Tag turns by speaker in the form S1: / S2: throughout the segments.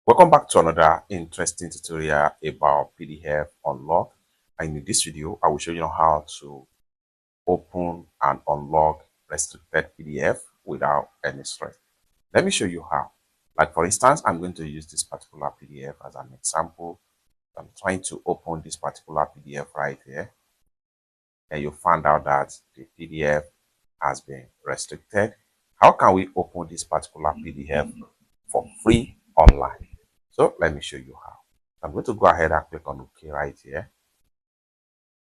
S1: Welcome back to another interesting tutorial about PDF Unlock. And in this video, I will show you how to open and unlock restricted PDF without any stress. Let me show you how. Like for instance, I'm going to use this particular PDF as an example. I'm trying to open this particular PDF right here. And you find out that the PDF has been restricted. How can we open this particular PDF for free online? So let me show you how. I'm going to go ahead and click on OK right here.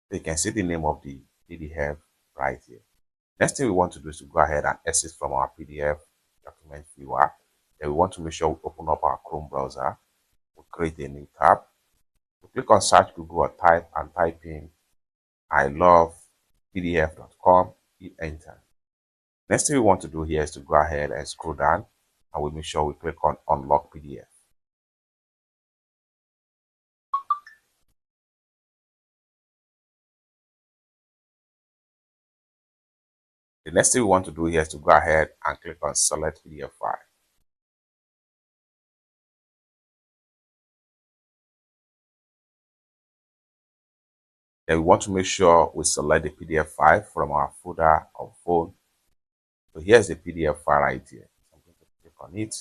S1: So you can see the name of the PDF right here. Next thing we want to do is to go ahead and exit from our PDF document viewer. Then we want to make sure we open up our Chrome browser. We'll create a new tab. We'll click on search Google or type in I love PDF.com. Hit enter. Next thing we want to do here is to go ahead and scroll down and we make sure we click on unlock PDF. The next thing we want to do here is to go ahead and click on select PDF file. Then we want to make sure we select the PDF file from our folder or phone. So here's the PDF file right here. So I'm going to click on it,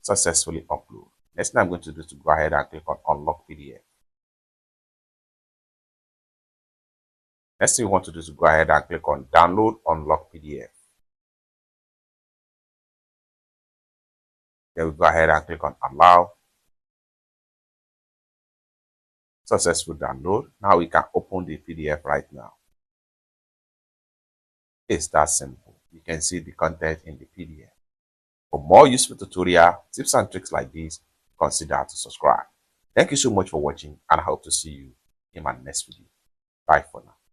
S1: successfully upload. Next thing I'm going to do is to go ahead and click on unlock PDF. Next thing we want to do is to go ahead and click on download unlock PDF. Then we go ahead and click on allow. Successful download. Now we can open the PDF right now. It's that simple. You can see the content in the PDF. For more useful tutorial, tips and tricks like this, consider to subscribe. Thank you so much for watching and I hope to see you in my next video. Bye for now.